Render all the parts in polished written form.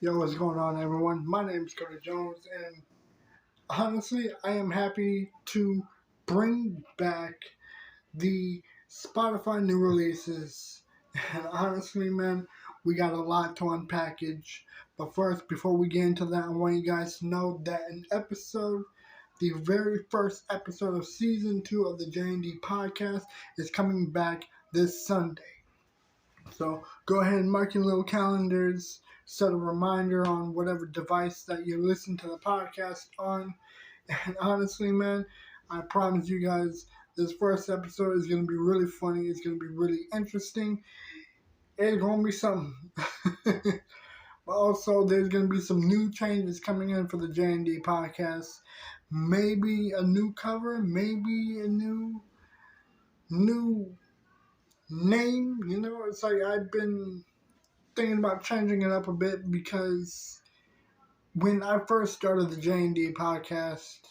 Yo, what's going on, everyone? My name is Chlöe Jones, and honestly, I am happy to bring back the Spotify new releases. And honestly, man, we got a lot to unpackage. But first, before we get into that, I want you guys to know that the very first episode of season 2 of the J&D podcast is coming back this Sunday. So go ahead and mark your little calendars, set a reminder on whatever device that you listen to the podcast on. And honestly, man, I promise you guys, this first episode is going to be really funny. It's going to be really interesting. It's going to be something. But also, there's going to be some new changes coming in for the J&D podcast. Maybe a new cover, maybe a new name. It's like I've been thinking about changing it up a bit because when I first started the J&D podcast,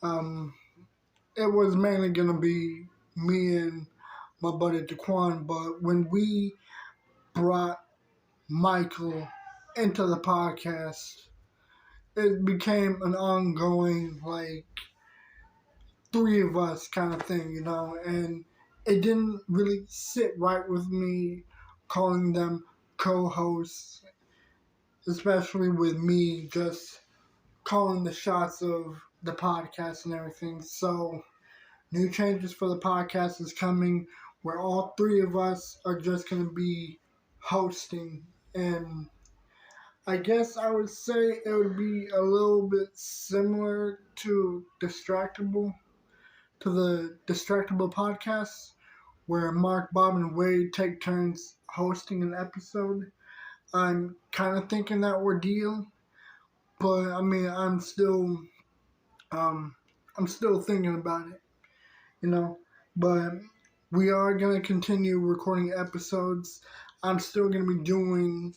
it was mainly going to be me and my buddy Daquan, but when we brought Michael into the podcast, it became an ongoing, like, three of us kind of thing, and it didn't really sit right with me calling them co-hosts, especially with me just calling the shots of the podcast and everything. So, new changes for the podcast is coming where all three of us are just going to be hosting. And I guess I would say it would be a little bit similar to the Distractable podcast, where Mark, Bob, and Wade take turns hosting an episode. I'm kind of thinking that ordeal, but I mean, I'm still thinking about it, you know. But we are gonna continue recording episodes. I'm still gonna be doing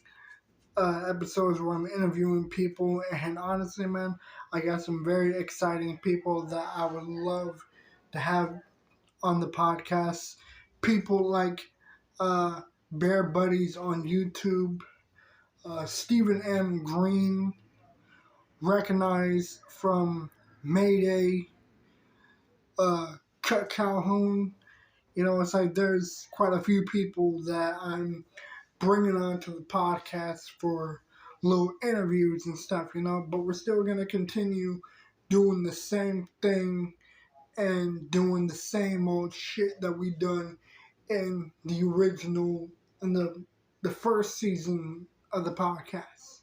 episodes where I'm interviewing people, and honestly, man, I got some very exciting people that I would love to have on the podcast. People like Bear Buddies on YouTube, Stephen M. Green, recognized from Mayday, Chuck Calhoun. It's like there's quite a few people that I'm bringing onto the podcast for little interviews and stuff, but we're still going to continue doing the same thing and doing the same old shit that we done in the original, in the first season of the podcast.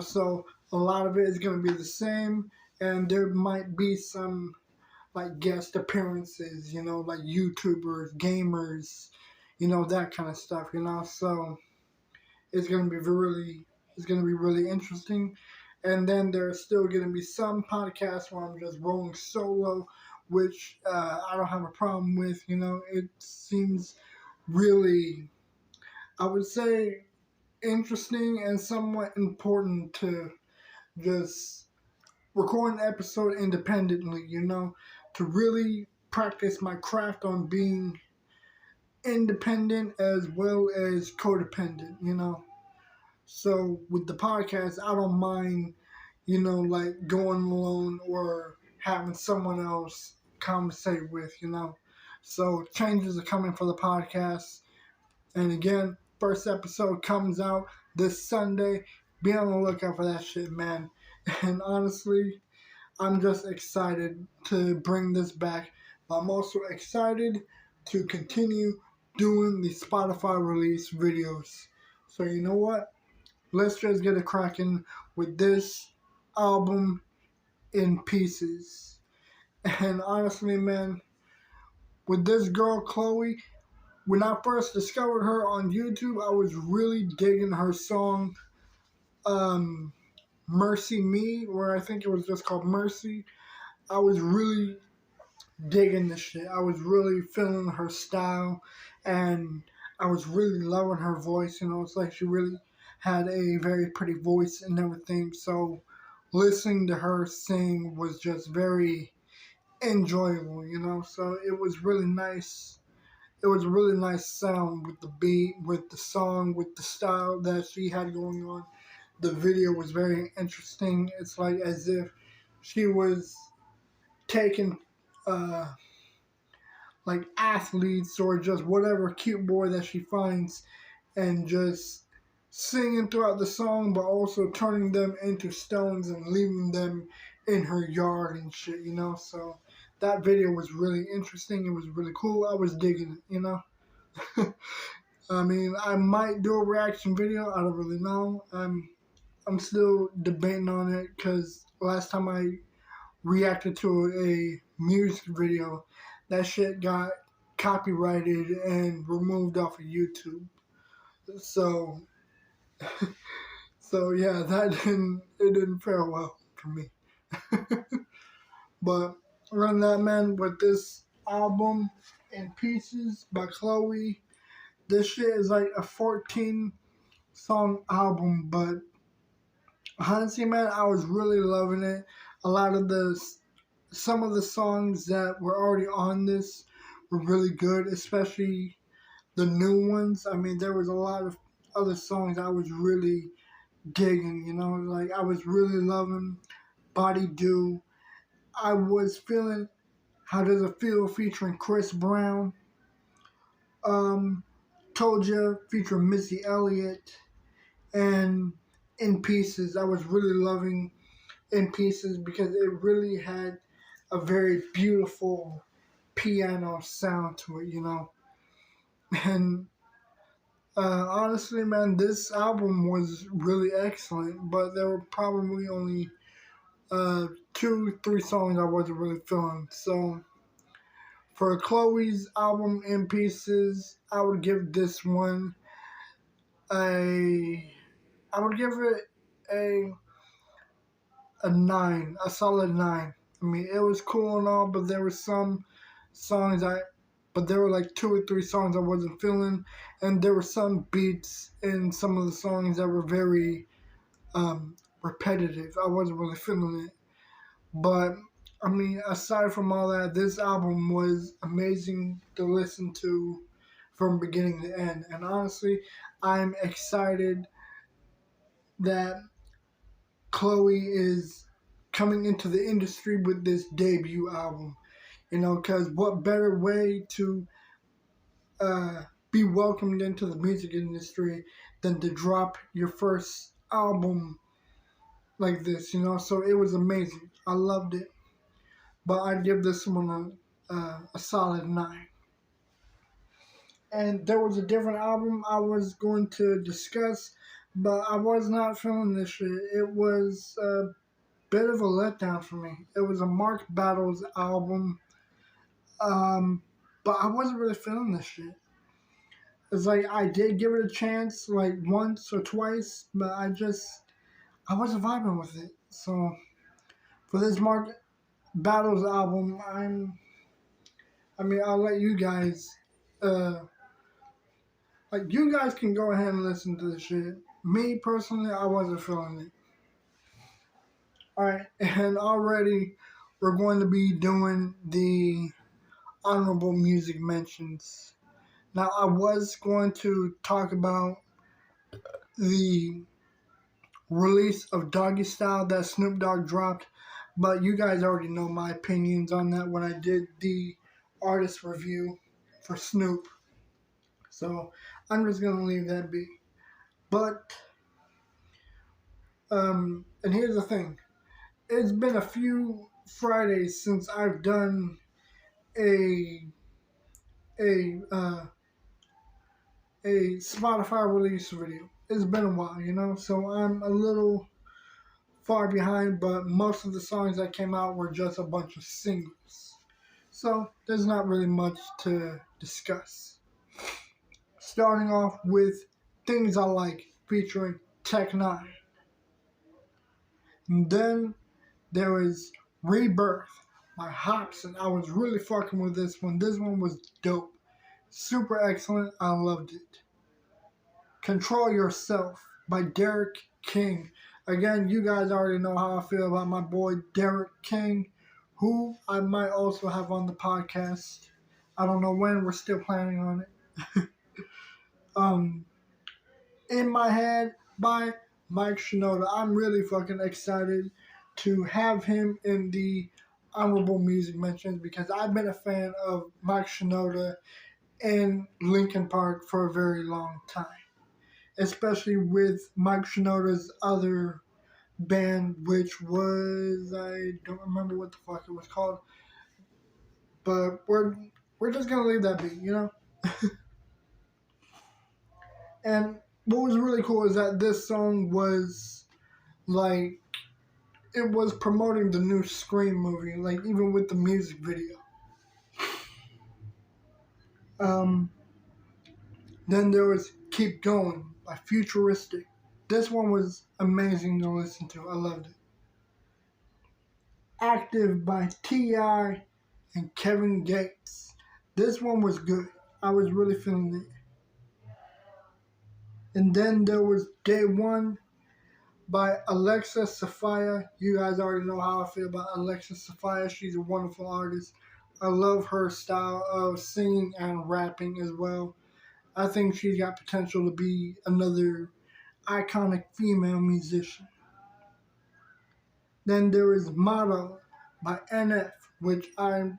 So a lot of it is going to be the same, and there might be some like guest appearances, like YouTubers, gamers, that kind of stuff, so it's going to be really interesting. And then there's still going to be some podcasts where I'm just rolling solo, which I don't have a problem with. It seems really, I would say, interesting and somewhat important to just record an episode independently, to really practice my craft on being independent as well as codependent, So with the podcast, I don't mind, like going alone or having someone else conversate with, So changes are coming for the podcast. And again, first episode comes out this Sunday. Be on the lookout for that shit, man. And honestly, I'm just excited to bring this back. But I'm also excited to continue doing the Spotify release videos. So you know what? Let's just get it cracking with this album in pieces. And honestly, man, with this girl, Chlöe, when I first discovered her on YouTube, I was really digging her song, Mercy Me, or I think it was just called Mercy. I was really digging this shit. I was really feeling her style, and I was really loving her voice. It's like she really had a very pretty voice and everything. So listening to her sing was just very enjoyable, So it was really nice. it was a really nice sound with the beat, with the song, with the style that she had going on. The video was very interesting. It's like as if she was taking uh, like athletes or just whatever cute boy that she finds and just singing throughout the song, but also turning them into stones and leaving them in her yard and shit, you know? So that video was really interesting. It was really cool. I was digging it, you know? I mean, I might do a reaction video. I don't really know. I'm still debating on it because last time I reacted to a music video, that shit got copyrighted and removed off of YouTube. So, so yeah, it didn't fare well for me. But run that, man, with this album in pieces by Chlöe. This shit is like a 14-song album, but honestly, man, I was really loving it. A lot of some of the songs that were already on this were really good, especially the new ones. I mean, there was a lot of other songs I was really digging, you know, like I was really loving Body Do. I was feeling How Does It Feel featuring Chris Brown. Told Ya featuring Missy Elliott. And In Pieces, I was really loving In Pieces because it really had a very beautiful piano sound to it, you know. And honestly, man, this album was really excellent, but there were probably only 2, 3 songs I wasn't really feeling. So for Chloe's album In Pieces, I would give this one a, I would give it a a 9, a solid 9. I mean, it was cool and all, but there were some songs but there were like 2 or 3 songs I wasn't feeling, and there were some beats in some of the songs that were very repetitive. I wasn't really feeling it. But I mean, aside from all that, this album was amazing to listen to from beginning to end. And honestly, I'm excited that Chloe is coming into the industry with this debut album. You know, because what better way to be welcomed into the music industry than to drop your first album like this, you know? So it was amazing. I loved it. But I'd give this one a solid 9. And there was a different album I was going to discuss, but I was not feeling this shit. It was a bit of a letdown for me. It was a Mark Battles album, but I wasn't really feeling this shit. It's like I did give it a chance, like once or twice, but I wasn't vibing with it. So for this Mark Battles album, I'll let you guys, you guys can go ahead and listen to this shit. Me personally, I wasn't feeling it. Alright, and already we're going to be doing the honorable music mentions. Now, I was going to talk about the release of Doggy Style that Snoop Dogg dropped, but you guys already know my opinions on that when I did the artist review for Snoop. So I'm just gonna leave that be. But and here's the thing: it's been a few Fridays since I've done a a uh, a Spotify release video. It's been a while, you know, so I'm a little far behind, but most of the songs that came out were just a bunch of singles. So there's not really much to discuss. Starting off with Things I Like featuring Tech Nine. And then there is Rebirth by Hops, and I was really fucking with this one. This one was dope. Super excellent. I loved it. Control Yourself by Derek King. Again, you guys already know how I feel about my boy Derek King, who I might also have on the podcast. I don't know when. We're still planning on it. um, In My Head by Mike Shinoda. I'm really fucking excited to have him in the honorable music mentions because I've been a fan of Mike Shinoda and Linkin Park for a very long time. Especially with Mike Shinoda's other band, which was, I don't remember what the fuck it was called, but we're just gonna leave that be, you know. And what was really cool is that this song was like it was promoting the new Scream movie, like even with the music video. Um, then there was Keep Going by Futuristic. This one was amazing to listen to. I loved it. Active by T.I. and Kevin Gates. This one was good. I was really feeling it. And then there was Day One by Alexa Sophia. You guys already know how I feel about Alexa Sophia. She's a wonderful artist. I love her style of singing and rapping as well. I think she's got potential to be another iconic female musician. Then there is Motto by NF, which I've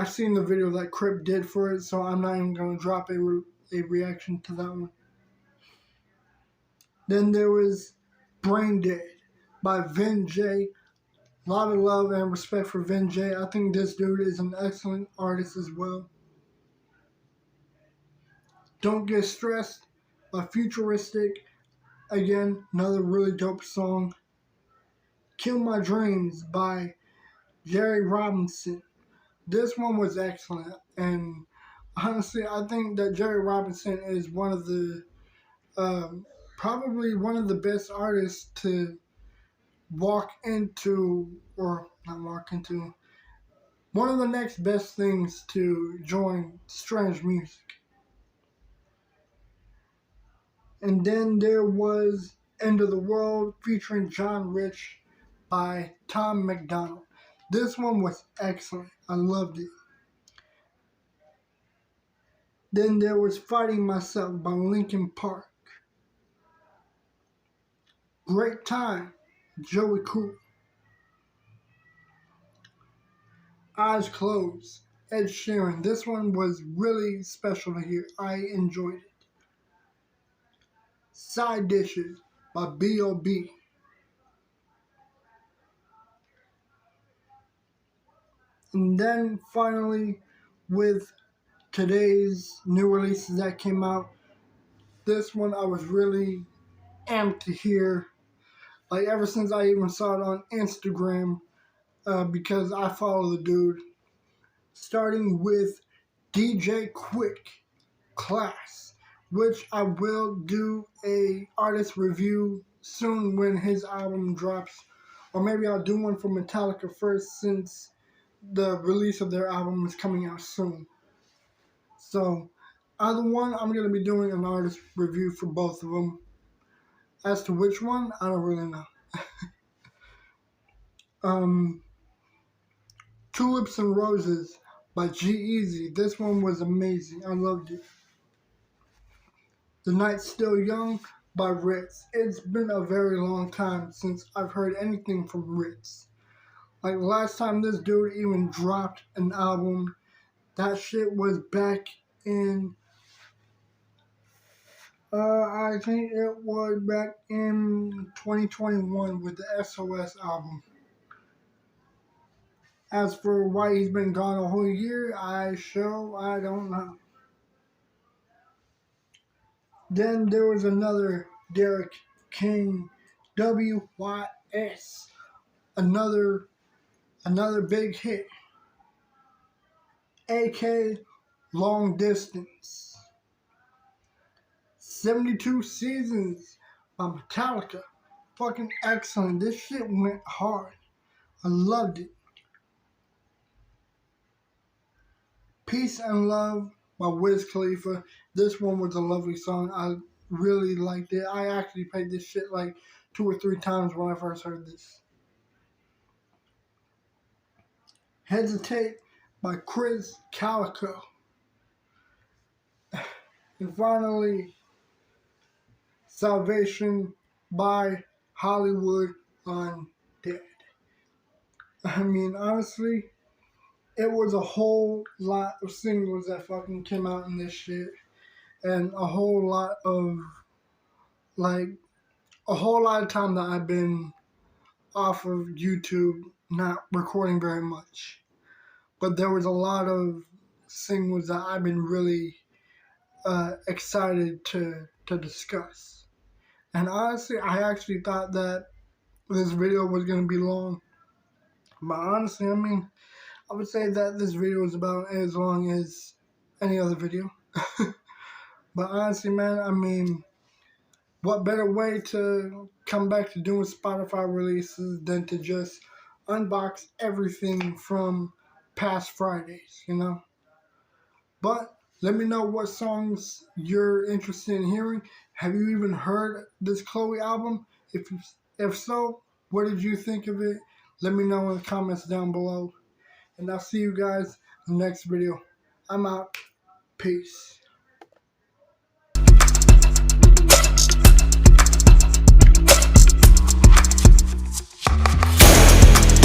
seen the video that Crip did for it, so I'm not even going to drop a reaction to that one. Then there was Brain Dead by Vin J. A lot of love and respect for Vin J. I think this dude is an excellent artist as well. Don't Get Stressed by Futuristic. Again, another really dope song. Kill My Dreams by Jerry Robinson. This one was excellent. And honestly, I think that Jerry Robinson is one of the, probably one of the best artists to walk into, or not walk into, one of the next best things to join strange music. And then there was End of the World featuring John Rich by Tom McDonald. This one was excellent. I loved it. Then there was Fighting Myself by Linkin Park. Great Time, Joey Cool. Eyes Closed, Ed Sheeran. This one was really special to hear. I enjoyed it. Side Dishes by B.O.B. And then finally, with today's new releases that came out, this one I was really amped to hear. Like ever since I even saw it on Instagram, because I follow the dude. Starting with DJ Quick Class, which I will do a artist review soon when his album drops, or maybe I'll do one for Metallica first since the release of their album is coming out soon. So either one, I'm going to be doing an artist review for both of them. As to which one, I don't really know. Tulips and Roses by G-Eazy. This one was amazing. I loved it. The Night's Still Young by Ritz. It's been a very long time since I've heard anything from Ritz. Like last time this dude even dropped an album, that shit was back in, I think it was back in 2021 with the SOS album. As for why he's been gone a whole year, I don't know. Then there was another Derek King, WYS, another big hit. AK Long Distance. 72 Seasons by Metallica. Fucking excellent. This shit went hard. I loved it. Peace and Love by Wiz Khalifa. This one was a lovely song. I really liked it. I actually played this shit like 2 or 3 times when I first heard this. Hesitate by Chris Calico. And finally, Salvation by Hollywood Undead. I mean, honestly, it was a whole lot of singles that fucking came out in this shit. And a whole lot of, time that I've been off of YouTube, not recording very much. But there was a lot of singles that I've been really excited to discuss. And honestly, I actually thought that this video was going to be long. But honestly, I mean, I would say that this video is about as long as any other video. But honestly, man, I mean, what better way to come back to doing Spotify releases than to just unbox everything from past Fridays, you know? But let me know what songs you're interested in hearing. Have you even heard this Chlöe album? If so, what did you think of it? Let me know in the comments down below. And I'll see you guys in the next video. I'm out. Peace.